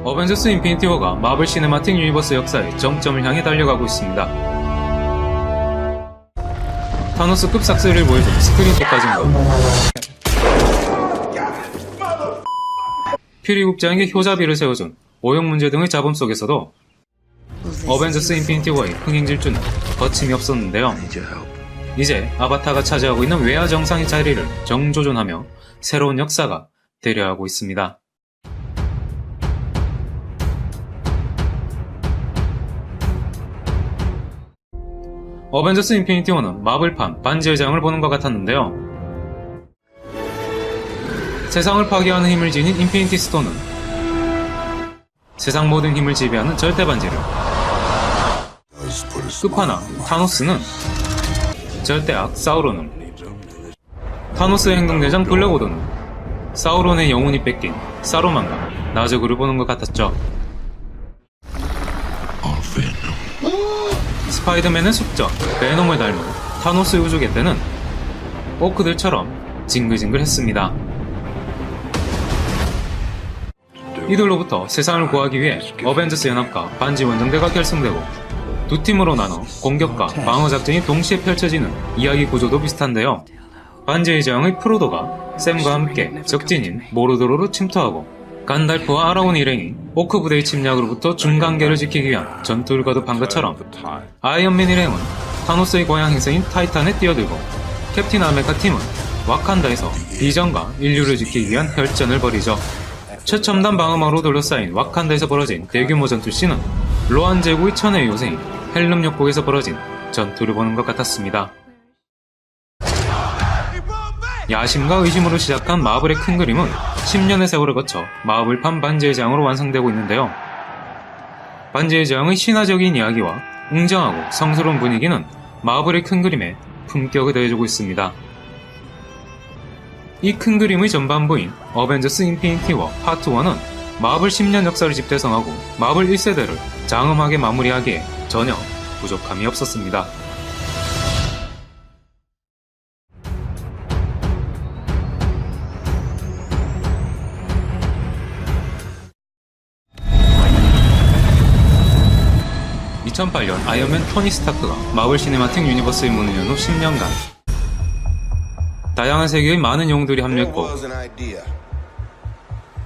어벤져스 인피니티 워가 마블 시네마틱 유니버스 역사의 정점을 향해 달려가고 있습니다. 타노스급 싹쓸이를 보여준 스크린 속까지인가. 퓨리 국장에게 효자비를 세워준 오역 문제 등의 잡음 속에서도 어벤져스 인피니티 워의 흥행질주는 거침이 없었는데요. 이제 아바타가 차지하고 있는 외화 정상의 자리를 정조준하며 새로운 역사가 대려하고 있습니다. 어벤져스 인피니티 워는 마블판 반지의 제왕을 보는 것 같았는데요. 세상을 파괴하는 힘을 지닌 인피니티 스톤은 세상 모든 힘을 지배하는 절대 반지를, 끝판왕 타노스는 절대악 사우론을, 타노스의 행동대장 블랙오더는 사우론의 영혼이 뺏긴 사로만과 나저그를 보는 것 같았죠. 스파이더맨의 숙적 베놈을 닮은 타노스 우주계 때는 오크들처럼 징글징글했습니다. 이들로부터 세상을 구하기 위해 어벤져스 연합과 반지 원정대가 결성되고 두 팀으로 나눠 공격과 방어 작전이 동시에 펼쳐지는 이야기 구조도 비슷한데요. 반지의 제왕의 프로도가 샘과 함께 적진인 모르도로로 침투하고 간달프와 아라온 일행이 오크 부대의 침략으로부터 중간계를 지키기 위한 전투를 거듭한 것처럼 아이언맨 일행은 타노스의 고향 행성인 타이탄에 뛰어들고 캡틴 아메리카 팀은 와칸다에서 비전과 인류를 지키기 위한 혈전을 벌이죠. 최첨단 방어망으로 둘러싸인 와칸다에서 벌어진 대규모 전투 씬은 로안 제국의 천의 요새인 헬름 역국에서 벌어진 전투를 보는 것 같았습니다. 야심과 의심으로 시작한 마블의 큰 그림은 10년의 세월을 거쳐 마블판 반지의 제왕으로 완성되고 있는데요. 반지의 제왕의 신화적인 이야기와 웅장하고 성스러운 분위기는 마블의 큰 그림에 품격을 더해주고 있습니다. 이 큰 그림의 전반부인 어벤져스 인피니티 워 파트 1은 마블 10년 역사를 집대성하고 마블 1세대를 장엄하게 마무리하기에 전혀 부족함이 없었습니다. (2008년) 아이언맨 토니 스타크가 마블 시네마틱 유니버스의 문을 연 후 10년간 다양한 세계의 많은 영웅들이 합류했고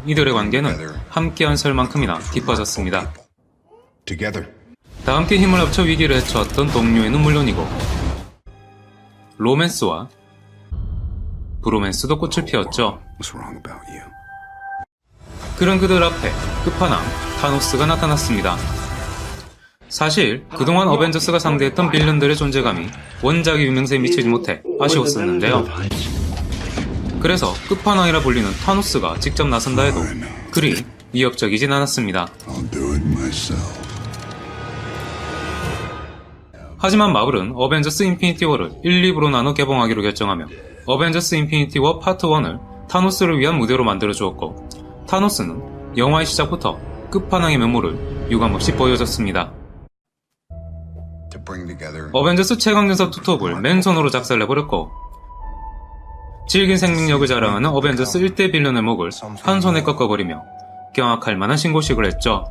이들의 관계는 함께한 설만큼이나 깊어졌습니다. 다 함께 힘을 합쳐 위기를 헤쳐왔던 동료애는 물론이고 로맨스와 브로맨스도 꽃을 피웠죠. 그런 그들 앞에 끝판왕 타노스가 나타났습니다. 사실 그동안 어벤져스가 상대했던 빌런들의 존재감이 원작의 유명세에 미치지 못해 아쉬웠었는데요. 그래서 끝판왕이라 불리는 타노스가 직접 나선다 해도 그리 위협적이진 않았습니다. 하지만 마블은 어벤져스 인피니티 워를 1, 2부로 나눠 개봉하기로 결정하며 어벤져스 인피니티 워 파트 1을 타노스를 위한 무대로 만들어주었고 타노스는 영화의 시작부터 끝판왕의 면모를 유감없이 보여줬습니다. 어벤져스 최강전사 투톱을 맨손으로 작살내버렸고 질긴 생명력을 자랑하는 어벤져스 1대 빌런의 목을 한 손에 꺾어버리며 경악할 만한 신고식을 했죠.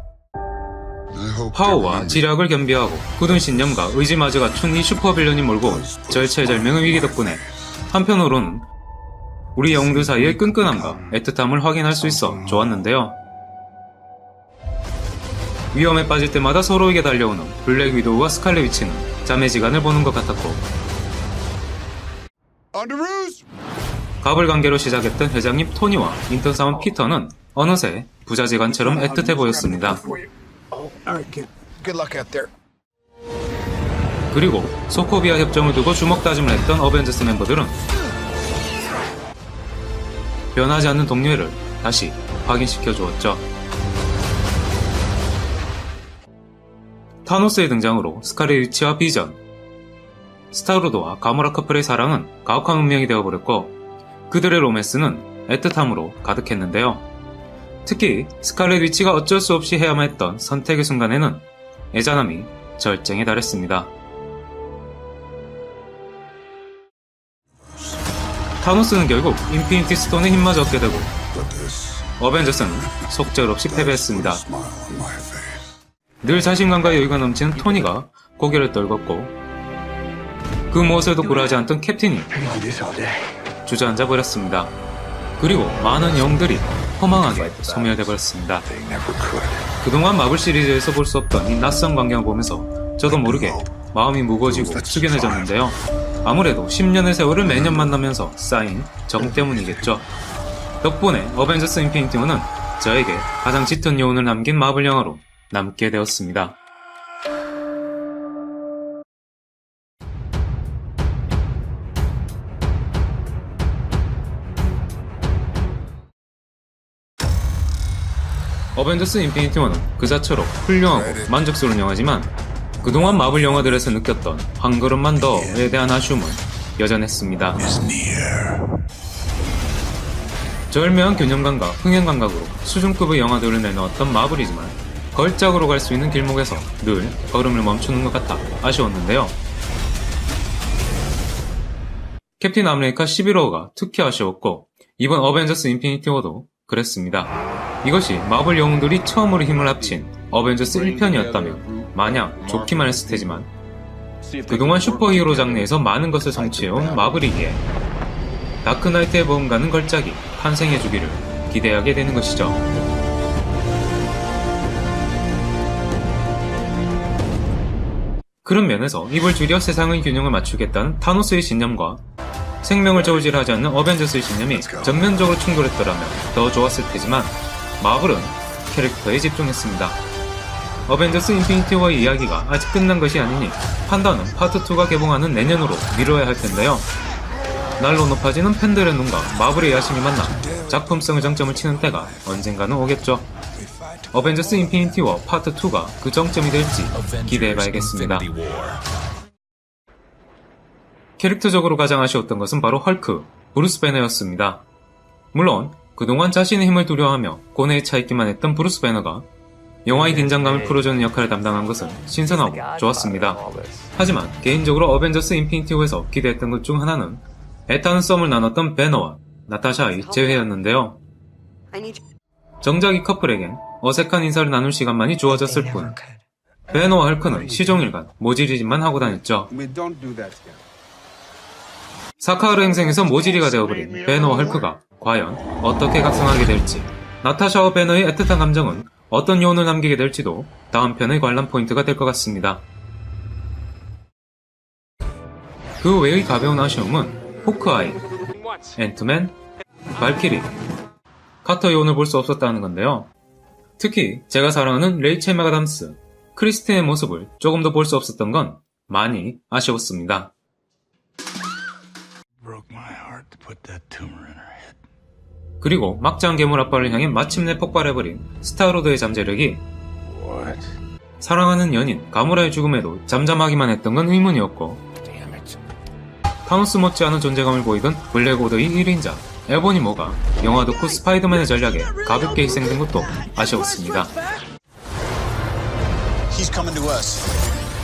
파워와 지략을 겸비하고 굳은 신념과 의지마저 갖춘 이 슈퍼빌런이 몰고 온 절체절명의 위기 덕분에 한편으로는 우리 영웅들 사이의 끈끈함과 애틋함을 확인할 수 있어 좋았는데요. 위험에 빠질 때마다 서로에게 달려오는 블랙 위도우와 스칼렛 위치는 자매지간을 보는 것 같았고 갑을 관계로 시작했던 회장님 토니와 인턴 사원 피터는 어느새 부자지간처럼 애틋해 보였습니다. 그리고 소코비아 협정을 두고 주먹다짐을 했던 어벤져스 멤버들은 변하지 않는 동료애를 다시 확인시켜 주었죠. 타노스의 등장으로 스칼렛 위치와 비전, 스타로드와 가모라 커플의 사랑은 가혹한 운명이 되어버렸고 그들의 로맨스는 애틋함으로 가득했는데요. 특히 스칼렛 위치가 어쩔 수 없이 해야만 했던 선택의 순간에는 애잔함이 절정에 달했습니다. 타노스는 결국 인피니티 스톤의 힘마저 얻게 되고 어벤져스는 속절없이 패배했습니다. 늘 자신감과 여유가 넘치는 토니가 고개를 떨궜고 그 무엇에도 굴하지 않던 캡틴이 주저앉아 버렸습니다. 그리고 많은 영웅들이 허망하게 소멸돼 버렸습니다. 그동안 마블 시리즈에서 볼 수 없던 이 낯선 광경을 보면서 저도 모르게 마음이 무거워지고 숙연해졌는데요. 아무래도 10년의 세월을 매년 만나면서 쌓인 정 때문이겠죠. 덕분에 어벤져스 인피니티 워는 저에게 가장 짙은 여운을 남긴 마블 영화로 남게 되었습니다. 어벤져스 인피니티 워는 그 자체로 훌륭하고 만족스러운 영화지만 그동안 마블 영화들에서 느꼈던 한 걸음만 더에 대한 아쉬움은 여전했습니다. 절묘한 균형감과 흥행감각으로 수준급의 영화들을 내놓았던 마블이지만 걸작으로 갈 수 있는 길목에서 늘 걸음을 멈추는 것 같아 아쉬웠는데요. 캡틴 아메리카 11호가 특히 아쉬웠고 이번 어벤져스 인피니티 워도 그랬습니다. 이것이 마블 영웅들이 처음으로 힘을 합친 어벤져스 1편이었다면 마냥 좋기만 했을 테지만 그동안 슈퍼히어로 장르에서 많은 것을 성취해온 마블이기에 다크나이트의 보험가는 걸작이 탄생해주기를 기대하게 되는 것이죠. 그런 면에서 입을 줄여 세상의 균형을 맞추겠다는 타노스의 신념과 생명을 저울질하지 않는 어벤져스의 신념이 전면적으로 충돌했더라면 더 좋았을 테지만 마블은 캐릭터에 집중했습니다. 어벤져스 인피니티 워의 이야기가 아직 끝난 것이 아니니 판단은 파트 2가 개봉하는 내년으로 미뤄야 할 텐데요. 날로 높아지는 팬들의 눈과 마블의 야심이 만나 작품성의 정점을 치는 때가 언젠가는 오겠죠. 어벤져스 인피니티 워 파트 2가 그 정점이 될지 기대해봐야겠습니다. 캐릭터적으로 가장 아쉬웠던 것은 바로 헐크, 브루스 배너였습니다. 물론 그동안 자신의 힘을 두려워하며 고뇌에 차있기만 했던 브루스 배너가 영화의 긴장감을 풀어주는 역할을 담당한 것은 신선하고 좋았습니다. 하지만 개인적으로 어벤져스 인피니티 워에서 기대했던 것 중 하나는 애타는 썸을 나눴던 배너와 나타샤의 재회였는데요. 정작 이 커플에겐 어색한 인사를 나눌 시간만이 주어졌을 뿐 배너와 헐크는 시종일관 모질이짓만 하고 다녔죠. 사카르 행성에서 모질이가 되어버린 배너와 헐크가 과연 어떻게 각성하게 될지, 나타샤와 배너의 애틋한 감정은 어떤 요원을 남기게 될지도 다음 편의 관람 포인트가 될 것 같습니다. 그 외의 가벼운 아쉬움은 호크아이, 앤트맨, 발키리, 카터 요원을 볼 수 없었다는 건데요. 특히 제가 사랑하는 레이첼 맥아담스, 크리스틴의 모습을 조금 더 볼 수 없었던 건 많이 아쉬웠습니다. 그리고 막장 괴물 아빠를 향해 마침내 폭발해버린 스타로드의 잠재력이 사랑하는 연인 가무라의 죽음에도 잠잠하기만 했던 건 의문이었고 타노스 못지않은 존재감을 보이던 블랙오더의 1인자 에보니모가 영화 덕후 스파이더맨의 전략에 가볍게 희생된 것도 아쉬웠습니다.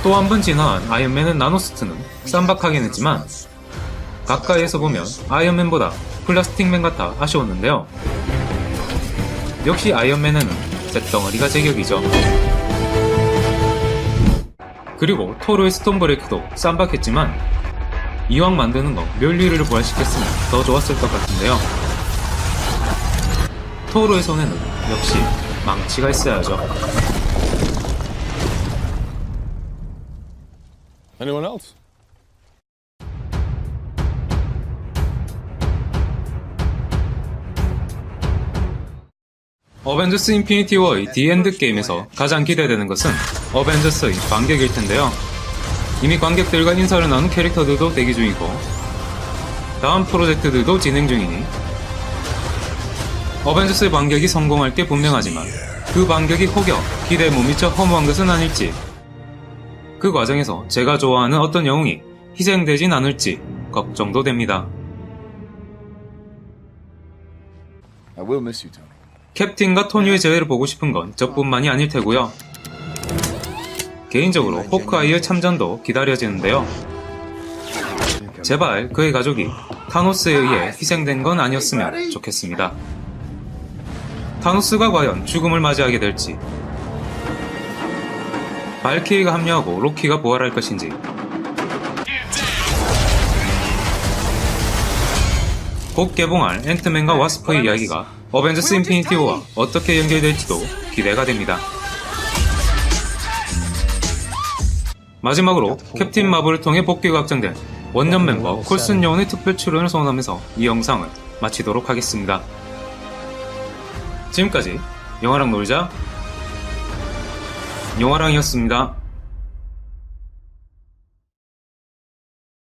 또 한 번 진화한 아이언맨의 나노스트는 쌈박하긴 했지만 가까이에서 보면 아이언맨보다 플라스틱맨 같아 아쉬웠는데요. 역시 아이언맨에는 쇳덩어리가 제격이죠. 그리고 토르의 스톤브레이크도 쌈박했지만 이왕 만드는 거 멸리를 부활시켰으면 더 좋았을 것 같은데요. 토르의 손에는 역시 망치가 있어야죠. Anyone else? 어벤져스 인피니티 워의 디 엔드 게임에서 가장 기대되는 것은 어벤져스의 반격일 텐데요. 이미 관객들과 인사를 나눈 캐릭터들도 대기 중이고 다음 프로젝트들도 진행 중이니 어벤져스의 반격이 성공할 게 분명하지만 그 반격이 혹여 기대에 못 미쳐 허무한 것은 아닐지, 그 과정에서 제가 좋아하는 어떤 영웅이 희생되진 않을지 걱정도 됩니다. I will miss you, Tony. 캡틴과 토니의 재회를 보고 싶은 건 저뿐만이 아닐 테고요. 개인적으로 호크아이의 참전도 기다려지는데요. 제발 그의 가족이 타노스에 의해 희생된 건 아니었으면 좋겠습니다. 타노스가 과연 죽음을 맞이하게 될지, 발키리가 합류하고 로키가 부활할 것인지, 곧 개봉할 앤트맨과 와스프의 이야기가 어벤져스 인피니티 워와 어떻게 연결될지도 기대가 됩니다. 마지막으로 캡틴 마블을 통해 복귀가 확정된 원년 멤버 콜슨 요원의 특별 출연을 소원하면서 이 영상을 마치도록 하겠습니다. 지금까지 영화랑 놀자 영화랑이었습니다.